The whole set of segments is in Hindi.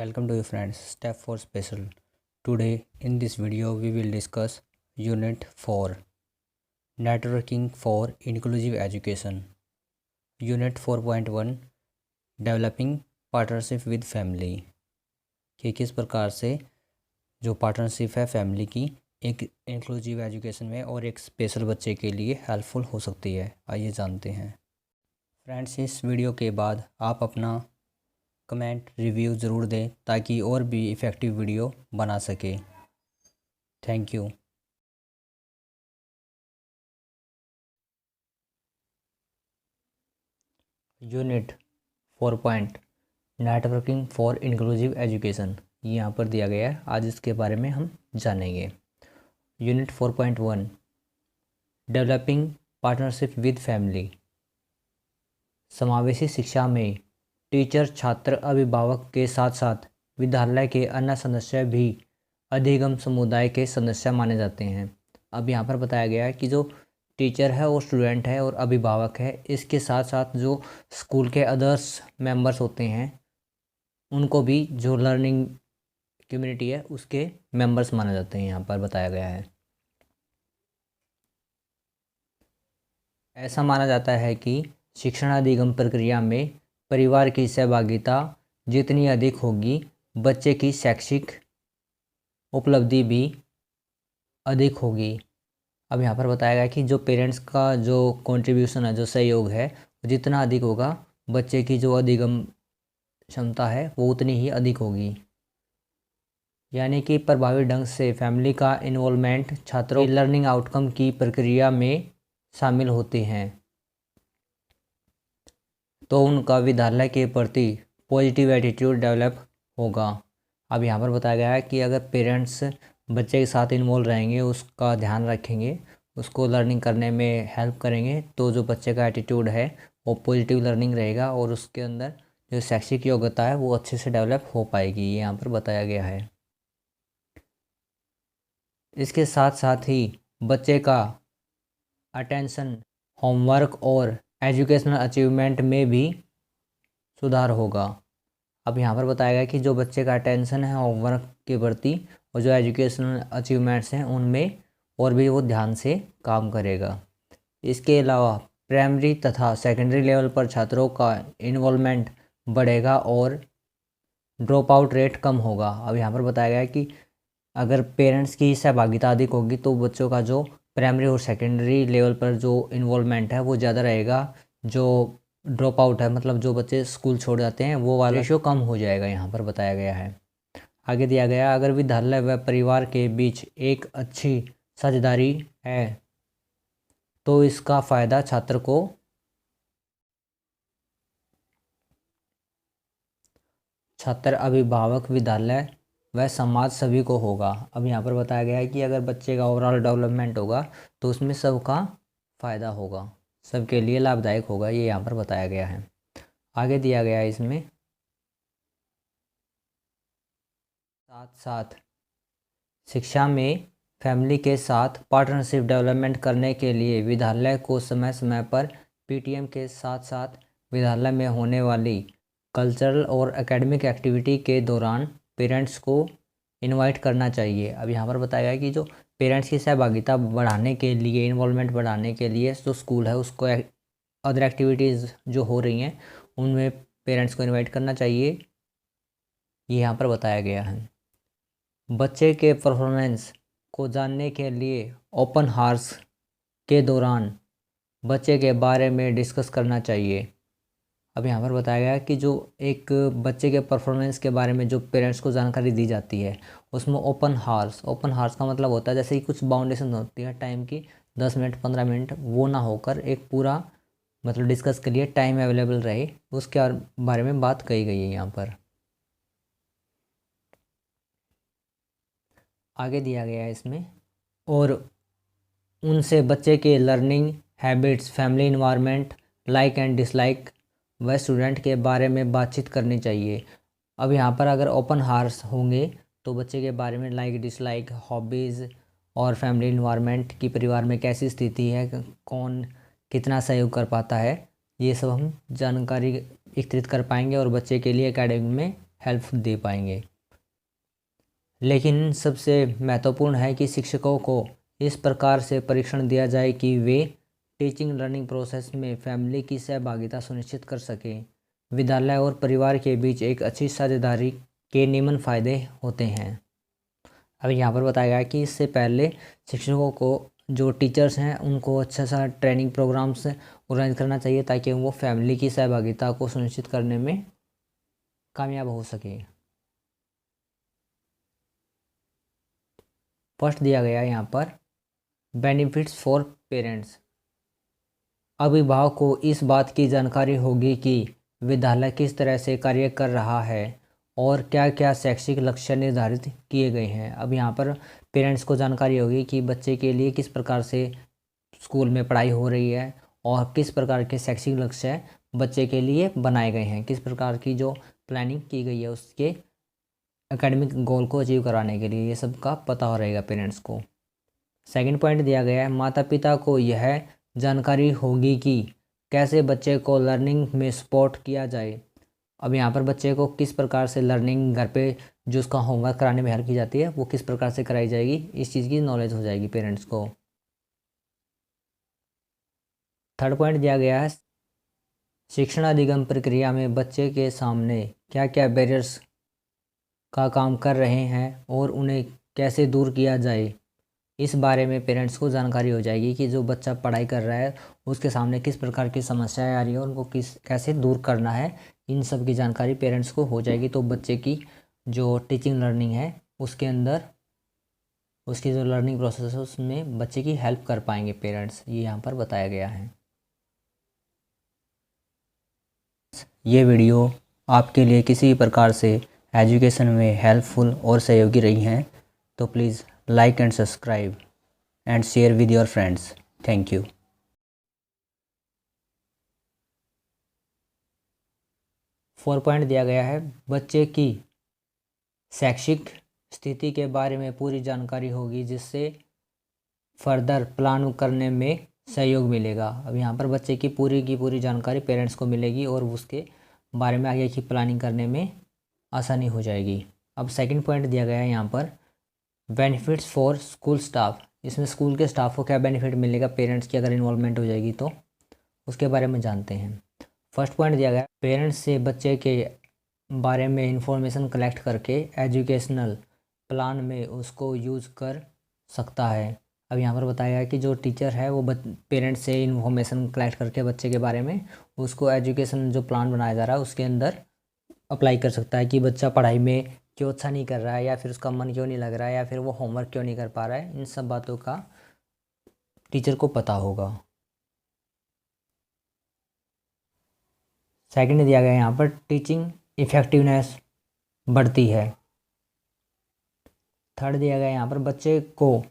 Welcome to you friends, step 4 special. Today in this video we will discuss Unit 4 Networking for Inclusive Education. Unit 4.1 Developing Partnership with Family कि किस प्रकार से जो पार्टनरशिप है फैमिली की एक इंक्लूसिव एजुकेशन में और एक स्पेशल बच्चे के लिए हेल्पफुल हो सकती है। आइए जानते हैं। फ्रेंड्स, इस वीडियो के बाद आप अपना कमेंट रिव्यू ज़रूर दें ताकि और भी इफ़ेक्टिव वीडियो बना सके। Thank you. Unit 4 networking for inclusive education ये यहाँ पर दिया गया है। आज इसके बारे में हम जानेंगे। Unit 4.1 developing partnership with family. समावेशी शिक्षा में टीचर, छात्र, अभिभावक के साथ साथ विद्यालय के अन्य सदस्य भी अधिगम समुदाय के सदस्य माने जाते हैं। अब यहाँ पर बताया गया है कि जो टीचर है और स्टूडेंट है और अभिभावक है, इसके साथ साथ जो स्कूल के अदर्स मेंबर्स होते हैं उनको भी जो लर्निंग कम्युनिटी है उसके मेंबर्स माने जाते हैं। यहाँ पर बताया गया है ऐसा माना जाता है कि शिक्षण अधिगम प्रक्रिया में परिवार की सहभागिता जितनी अधिक होगी, बच्चे की शैक्षिक उपलब्धि भी अधिक होगी। अब यहाँ पर बताया गया कि जो पेरेंट्स का जो कंट्रीब्यूशन है, जो सहयोग है, जितना अधिक होगा, बच्चे की जो अधिगम क्षमता है वो उतनी ही अधिक होगी। यानी कि प्रभावी ढंग से फैमिली का इन्वॉल्वमेंट छात्रों की लर्निंग आउटकम की प्रक्रिया में शामिल होते हैं तो उनका विद्यालय के प्रति पॉजिटिव एटीट्यूड डेवलप होगा। अब यहाँ पर बताया गया है कि अगर पेरेंट्स बच्चे के साथ इन्वॉल्व रहेंगे, उसका ध्यान रखेंगे, उसको लर्निंग करने में हेल्प करेंगे, तो जो बच्चे का एटीट्यूड है वो पॉजिटिव लर्निंग रहेगा और उसके अंदर जो शैक्षिक योग्यता है वो अच्छे से डेवलप हो पाएगी। ये यहाँ पर बताया गया है। इसके साथ साथ ही बच्चे का अटेंशन, होमवर्क और एजुकेशनल अचीवमेंट में भी सुधार होगा। अब यहाँ पर बताया गया कि जो बच्चे का अटेंशन है होमवर्क के प्रति और जो एजुकेशनल अचीवमेंट्स हैं उनमें और भी वो ध्यान से काम करेगा। इसके अलावा प्राइमरी तथा सेकेंडरी लेवल पर छात्रों का इन्वॉल्वमेंट बढ़ेगा और ड्रॉप आउट रेट कम होगा। अब यहाँ पर बताया गया कि अगर पेरेंट्स की सहभागिता अधिक होगी तो बच्चों का जो प्राइमरी और सेकेंडरी लेवल पर जो इन्वॉल्वमेंट है वो ज़्यादा रहेगा। जो ड्रॉप आउट है, मतलब जो बच्चे स्कूल छोड़ जाते हैं, वो वाला रेशियो कम हो जाएगा। यहाँ पर बताया गया है। आगे दिया गया, अगर विद्यालय व परिवार के बीच एक अच्छी साझेदारी है तो इसका फ़ायदा छात्र को अभिभावक, विद्यालय वह समाज सभी को होगा। अब यहाँ पर बताया गया है कि अगर बच्चे का ओवरऑल डेवलपमेंट होगा तो उसमें सबका फ़ायदा होगा, सबके लिए लाभदायक होगा। ये यहाँ पर बताया गया है। आगे दिया गया है इसमें साथ साथ शिक्षा में फैमिली के साथ पार्टनरशिप डेवलपमेंट करने के लिए विद्यालय को समय समय पर पीटीएम के साथ साथ विद्यालय में होने वाली कल्चरल और एकेडमिक एक्टिविटी के दौरान पेरेंट्स को इनवाइट करना चाहिए। अब यहाँ पर बताया गया कि जो पेरेंट्स की सहभागिता बढ़ाने के लिए, इन्वॉल्वमेंट बढ़ाने के लिए जो स्कूल है उसको अदर एक्टिविटीज़ जो हो रही हैं उनमें पेरेंट्स को इनवाइट करना चाहिए। ये यहाँ पर बताया गया है। बच्चे के परफॉर्मेंस को जानने के लिए ओपन हाउस के दौरान बच्चे के बारे में डिस्कस करना चाहिए। अब यहाँ पर बताया गया कि जो एक बच्चे के परफॉर्मेंस के बारे में जो पेरेंट्स को जानकारी दी जाती है उसमें ओपन हाउस का मतलब होता है जैसे कि कुछ बाउंडेशन होती है टाइम की, 10 मिनट 15 मिनट, वो ना होकर एक पूरा मतलब डिस्कस के लिए टाइम अवेलेबल रहे, उसके बारे में बात कही गई है यहाँ पर। आगे दिया गया है इसमें, और उनसे बच्चे के learning habits, family environment, like and dislike व स्टूडेंट के बारे में बातचीत करनी चाहिए। अब यहाँ पर अगर ओपन हाउस होंगे तो बच्चे के बारे में लाइक, डिसलाइक, हॉबीज़ और फैमिली इन्वायरमेंट की परिवार में कैसी स्थिति है, कौन कितना सहयोग कर पाता है, ये सब हम जानकारी एकत्रित कर पाएंगे और बच्चे के लिए एकेडमी में हेल्प दे पाएंगे। लेकिन सबसे महत्वपूर्ण है कि शिक्षकों को इस प्रकार से परीक्षण दिया जाए कि वे टीचिंग लर्निंग प्रोसेस में फैमिली की सहभागिता सुनिश्चित कर सकें। विद्यालय और परिवार के बीच एक अच्छी साझेदारी के निम्न फायदे होते हैं। अब यहाँ पर बताया गया है कि इससे पहले शिक्षकों को, जो टीचर्स हैं, उनको अच्छा सा ट्रेनिंग प्रोग्राम्स ऑर्गेनाइज करना चाहिए ताकि वो फैमिली की सहभागिता को सुनिश्चित करने में कामयाब हो सके। फर्स्ट दिया गया है यहाँ पर बेनिफिट्स फॉर पेरेंट्स। अभिभावक को इस बात की जानकारी होगी कि विद्यालय किस तरह से कार्य कर रहा है और क्या क्या शैक्षिक लक्ष्य निर्धारित किए गए हैं। अब यहाँ पर पेरेंट्स को जानकारी होगी कि बच्चे के लिए किस प्रकार से स्कूल में पढ़ाई हो रही है और किस प्रकार के शैक्षिक लक्ष्य बच्चे के लिए बनाए गए हैं, किस प्रकार की जो प्लानिंग की गई है उसके एकेडमिक गोल को अचीव कराने के लिए, ये सब का पता हो रहेगा पेरेंट्स को। सेकंड पॉइंट दिया गया है माता पिता को यह जानकारी होगी कि कैसे बच्चे को लर्निंग में सपोर्ट किया जाए। अब यहाँ पर बच्चे को किस प्रकार से लर्निंग घर पे जो उसका होमवर्क कराने में हेल्प की जाती है वो किस प्रकार से कराई जाएगी, इस चीज़ की नॉलेज हो जाएगी पेरेंट्स को। थर्ड पॉइंट दिया गया है शिक्षण अधिगम प्रक्रिया में बच्चे के सामने क्या क्या बैरियर्स का काम कर रहे हैं और उन्हें कैसे दूर किया जाए। इस बारे में पेरेंट्स को जानकारी हो जाएगी कि जो बच्चा पढ़ाई कर रहा है उसके सामने किस प्रकार की समस्याएं आ रही है और उनको कैसे दूर करना है, इन सब की जानकारी पेरेंट्स को हो जाएगी। तो बच्चे की जो टीचिंग लर्निंग है उसके अंदर उसकी जो लर्निंग प्रोसेस है उसमें बच्चे की हेल्प कर पाएंगे पेरेंट्स, ये यहाँ पर बताया गया है। ये वीडियो आपके लिए किसी प्रकार से एजुकेशन में हेल्पफुल और सहयोगी रही हैं तो please like and subscribe and share with your friends. Thank you. 4 point दिया गया है बच्चे की शैक्षिक स्थिति के बारे में पूरी जानकारी होगी जिससे फर्दर प्लान करने में सहयोग मिलेगा। अब यहाँ पर बच्चे की पूरी जानकारी पेरेंट्स को मिलेगी और उसके बारे में आगे की प्लानिंग करने में आसानी हो जाएगी। अब सेकंड पॉइंट दिया गया है यहाँ पर बेनिफिट्स फॉर स्कूल स्टाफ। इसमें स्कूल के स्टाफ को क्या बेनिफिट मिलेगा पेरेंट्स की अगर इन्वॉल्वमेंट हो जाएगी तो, उसके बारे में जानते हैं। फर्स्ट पॉइंट दिया गया पेरेंट्स से बच्चे के बारे में इंफॉर्मेशन कलेक्ट करके एजुकेशनल प्लान में उसको यूज़ कर सकता है। अब यहाँ पर बताया है कि जो टीचर है वो पेरेंट्स से इंफॉर्मेशन कलेक्ट करके बच्चे के बारे में उसको एजुकेशन जो प्लान बनाया जा रहा है उसके अंदर अप्लाई कर सकता है कि बच्चा पढ़ाई में क्यों अच्छा नहीं कर रहा है या फिर उसका मन क्यों नहीं लग रहा है या फिर वो होमवर्क क्यों नहीं कर पा रहा है, इन सब बातों का टीचर को पता होगा। सेकंड दिया गया यहाँ पर टीचिंग इफ़ेक्टिवनेस बढ़ती है। थर्ड दिया गया यहाँ पर बच्चे को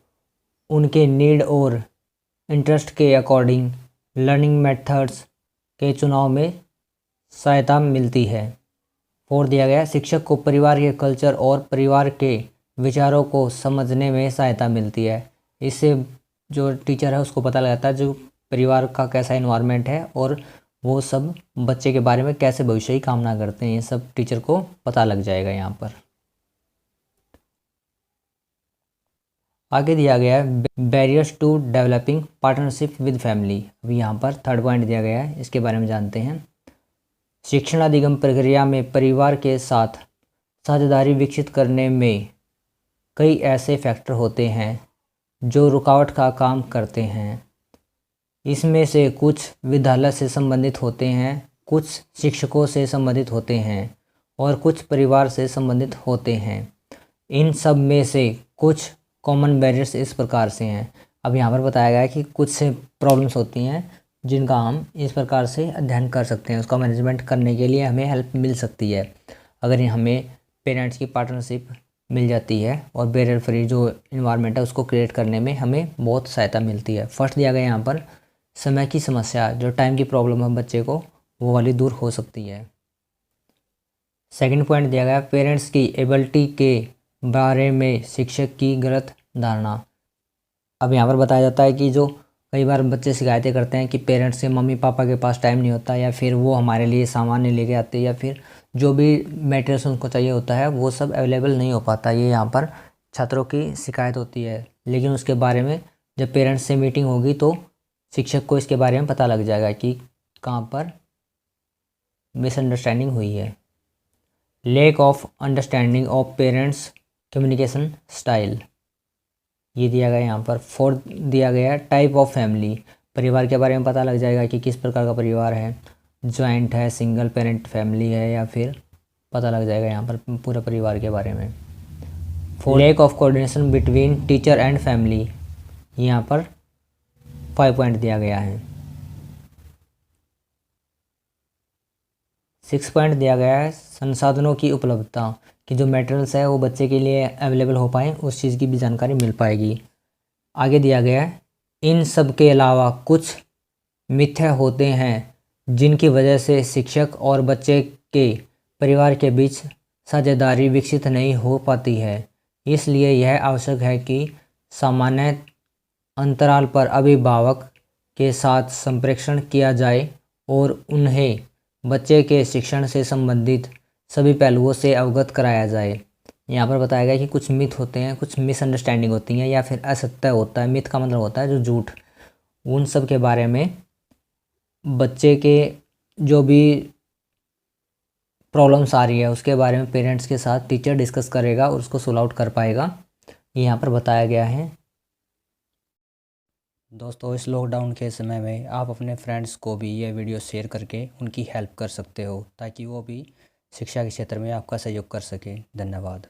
उनके नीड और इंटरेस्ट के अकॉर्डिंग लर्निंग मेथड्स के चुनाव में सहायता मिलती है। फोर्थ दिया गया शिक्षक को परिवार के कल्चर और परिवार के विचारों को समझने में सहायता मिलती है। इससे जो टीचर है उसको पता लगता है जो परिवार का कैसा इन्वायरमेंट है और वो सब बच्चे के बारे में कैसे भविष्य की कामना करते हैं, ये सब टीचर को पता लग जाएगा। यहाँ पर आगे दिया गया है barriers to developing partnership with family. अभी यहाँ पर थर्ड पॉइंट दिया गया है, इसके बारे में जानते हैं। शिक्षण अधिगम प्रक्रिया में परिवार के साथ साझेदारी विकसित करने में कई ऐसे फैक्टर होते हैं जो रुकावट का काम करते हैं। इसमें से कुछ विद्यालय से संबंधित होते हैं, कुछ शिक्षकों से संबंधित होते हैं और कुछ परिवार से संबंधित होते हैं। इन सब में से कुछ कॉमन बैरियर्स इस प्रकार से हैं। अब यहाँ पर बताया गया है कि कुछ से प्रॉब्लम्स होती हैं जिनका हम इस प्रकार से अध्ययन कर सकते हैं, उसका मैनेजमेंट करने के लिए हमें हेल्प मिल सकती है अगर हमें पेरेंट्स की पार्टनरशिप मिल जाती है और बैरियर फ्री जो इन्वायरमेंट है उसको क्रिएट करने में हमें बहुत सहायता मिलती है। फर्स्ट दिया गया यहाँ पर समय की समस्या, जो टाइम की प्रॉब्लम है बच्चे को वो वाली दूर हो सकती है। सेकंड पॉइंट दिया गया पेरेंट्स की एबिलिटी के बारे में शिक्षक की गलत धारणा। अब यहाँ पर बताया जाता है कि जो कई बार बच्चे शिकायतें करते हैं कि पेरेंट्स से मम्मी पापा के पास टाइम नहीं होता या फिर वो हमारे लिए सामान नहीं लेके आते या फिर जो भी मटेरियल्स उनको चाहिए होता है वो सब अवेलेबल नहीं हो पाता। ये यहाँ पर छात्रों की शिकायत होती है। लेकिन उसके बारे में जब पेरेंट्स से मीटिंग होगी तो शिक्षक को इसके बारे में पता लग जाएगा कि कहाँ पर मिसअंडरस्टैंडिंग हुई है। Lack of understanding of parents communication style, ये दिया गया यहाँ पर। फोर्थ दिया गया है टाइप ऑफ फैमिली, परिवार के बारे में पता लग जाएगा कि किस प्रकार का परिवार है, जॉइंट है, सिंगल पेरेंट फैमिली है, या फिर पता लग जाएगा यहाँ पर पूरे परिवार के बारे में। Lack of coordination between teacher and family, यहाँ पर 5 पॉइंट दिया गया है। 6 पॉइंट दिया गया है संसाधनों की उपलब्धता, कि जो मटेरियल्स है वो बच्चे के लिए अवेलेबल हो पाए, उस चीज़ की भी जानकारी मिल पाएगी। आगे दिया गया है इन सब के अलावा कुछ मिथ्या होते हैं जिनकी वजह से शिक्षक और बच्चे के परिवार के बीच साझेदारी विकसित नहीं हो पाती है। इसलिए यह आवश्यक है कि सामान्य अंतराल पर अभिभावक के साथ संप्रेषण किया जाए और उन्हें बच्चे के शिक्षण से संबंधित सभी पहलुओं से अवगत कराया जाए। यहाँ पर बताया गया कि कुछ मिथ होते हैं, कुछ मिसअंडरस्टैंडिंग होती हैं, या फिर असत्य होता है। मिथ का मतलब होता है जो झूठ, उन सब के बारे में बच्चे के जो भी प्रॉब्लम्स आ रही है उसके बारे में पेरेंट्स के साथ टीचर डिस्कस करेगा और उसको सोल्व आउट कर पाएगा, ये यहाँ पर बताया गया है। दोस्तों, इस लॉकडाउन के समय में आप अपने फ्रेंड्स को भी ये वीडियो शेयर करके उनकी हेल्प कर सकते हो, ताकि वो भी शिक्षा के क्षेत्र में आपका सहयोग कर सके। धन्यवाद।